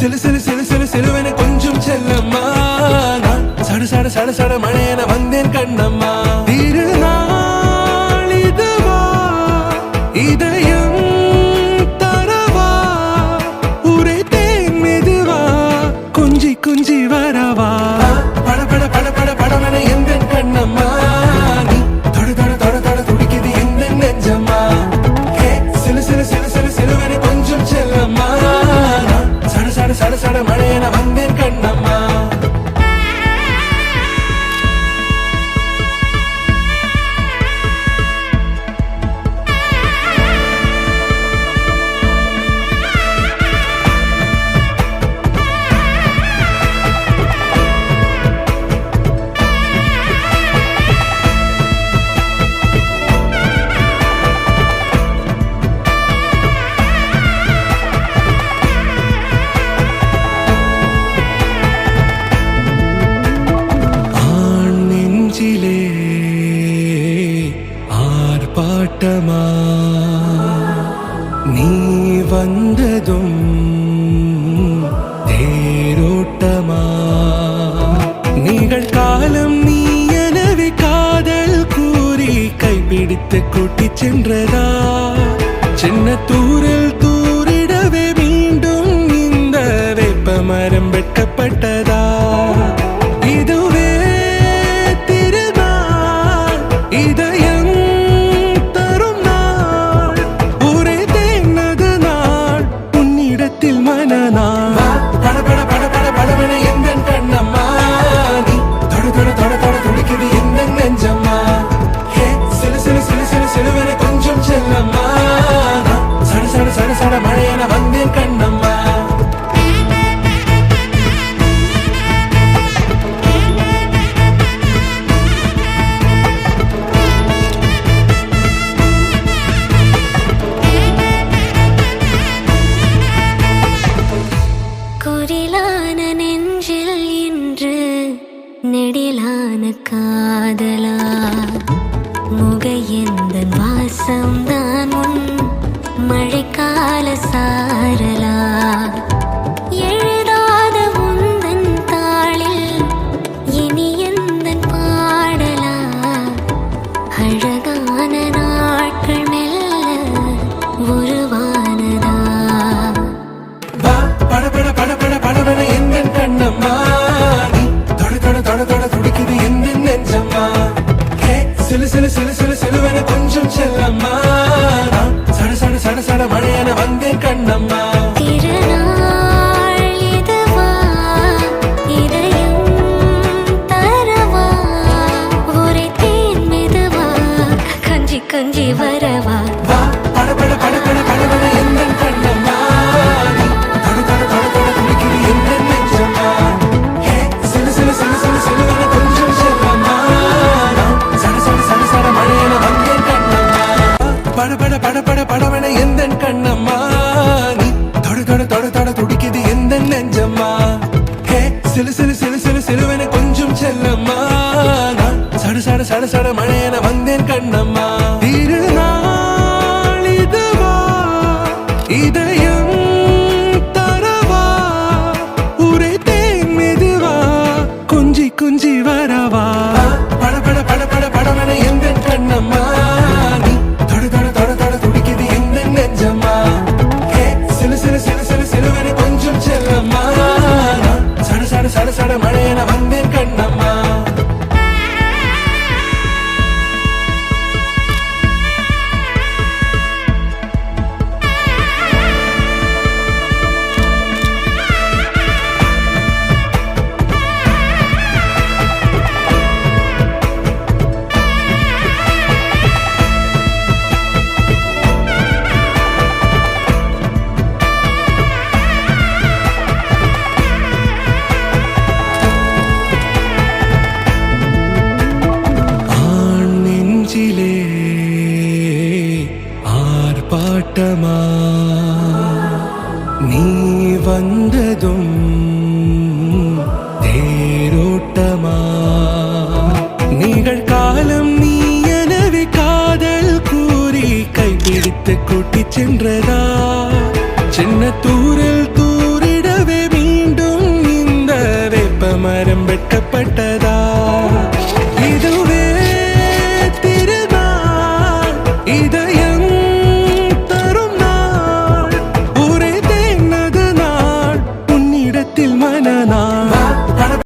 சிலு சிலு சிலு சிலு சிலுவென கொஞ்சம் செல்லம்மா நான் சட சட சட சட மழையென வந்தேன் கண்ணம்மா திருநாள் இதுவா இதயம் தரவா உரைத்தேன் மெதுவா கொஞ்சி கொஞ்சி வரவா பட பட பட பட படவென எந்தன் கண்ணம்மா நீ தொட தொட தொட தொட துடிக்குது எந்த நெஞ்சம்மா சிலு சிலு சிலு சிலு சிலுவென கொஞ்சம் செல்லம்மா சட சட சட சட மழையென வந்தேன் கண்ணம்மா ஆர்ப்பாட்டமா நீ வந்ததும் தேரோட்டமா நிகழ்காலம் நீ எனவே காதல் கூறி கைப்பிடித்து கூட்டிச் சென்றதா சின்ன தூரில் தூரிடவே மீண்டும் இந்த வேப்ப மரம் வெட்கப்பட்டதா இதுவே திருநாள் இதயம் தரும் நாள் உரைத்தேனது நாள் உன்னிடத்தில் மனநாள் பட பட பட பட படவென எந்தன் கண்ணம்மா நீ தொட தொட தொட தொட துடிக்குது எந்த நெஞ்சம்மா சிலு சிலு சிலு சிலு சிலுவென கொஞ்சம் செல்லம்மா சட சட சட சட மழையென வந்தேன் கண்ணம்மா குரிலான நெஞ்சில் இன்று நெடிலான காதலா முகையெந்தன் வாசம்தான் உன் மழைக்கால சாரலா எழுதாத உந்தன் தாளில் இனி எந்தன் பாடலா அழகான நாட்கள் மெல்ல உருவானதா பட பட பட பட படவென எந்தன் கண்ணம்மா நீ தொட தொட தொட தொட துடிக்குது எந்த நெஞ்சம்மா சிலு சிலு சிலு சிலு சிலுவென கொஞ்சம் செல்லம்மா சட சட சட சட மழையென வந்தேன் கண்ணம்மா திருநாள் இதுவா இதயம் தரவா உரைத்தேன் மெதுவா கொஞ்சி கொஞ்சி வரவா பட பட பட பட படவென எந்தன் கண்ணம்மா நீ தொட தொட தொட தொட துடிக்குது எந்த நெஞ்சம்மா சிலு சிலு சிலு சிலு சிலுவென கொஞ்சம் செல்லம்மா சட சட சட சட மழையென வந்தேன் கண்ணம்மா பட பட பட பட படவென எந்தன் கண்ணம்மா நீ தொட தொட தொட தொட துடிக்குது எந்த நெஞ்சம்மா சிலு சிலு சிலு சிலு சிலுவென கொஞ்சம் செல்லம்மா சட சட சட சட மழையென வந்தேன் கண்ணம்மா திருநாள் இதுவா இதயம் தரவா உரைத்தேன் மெதுவா கொஞ்சி கொஞ்சி வரவா பட பட பட பட படவென எந்தன் கண்ணம்மா நீ தொட தொட தொட தொட துடிக்குது எந்த நெஞ்சம்மா சிலு சிலு சிலு சிலு சிலுவென கொஞ்சம் செல்லம்மா சட சட சட சட மழையென வந்தேன் கண்ணம்மா ஆர்ப்பாட்டமா நீ வந்ததும் தேரோட்டமா நிகழ்காலம் நீ எனவே காதல் கூறி கைப்பிடித்து கூட்டிச் சென்றதா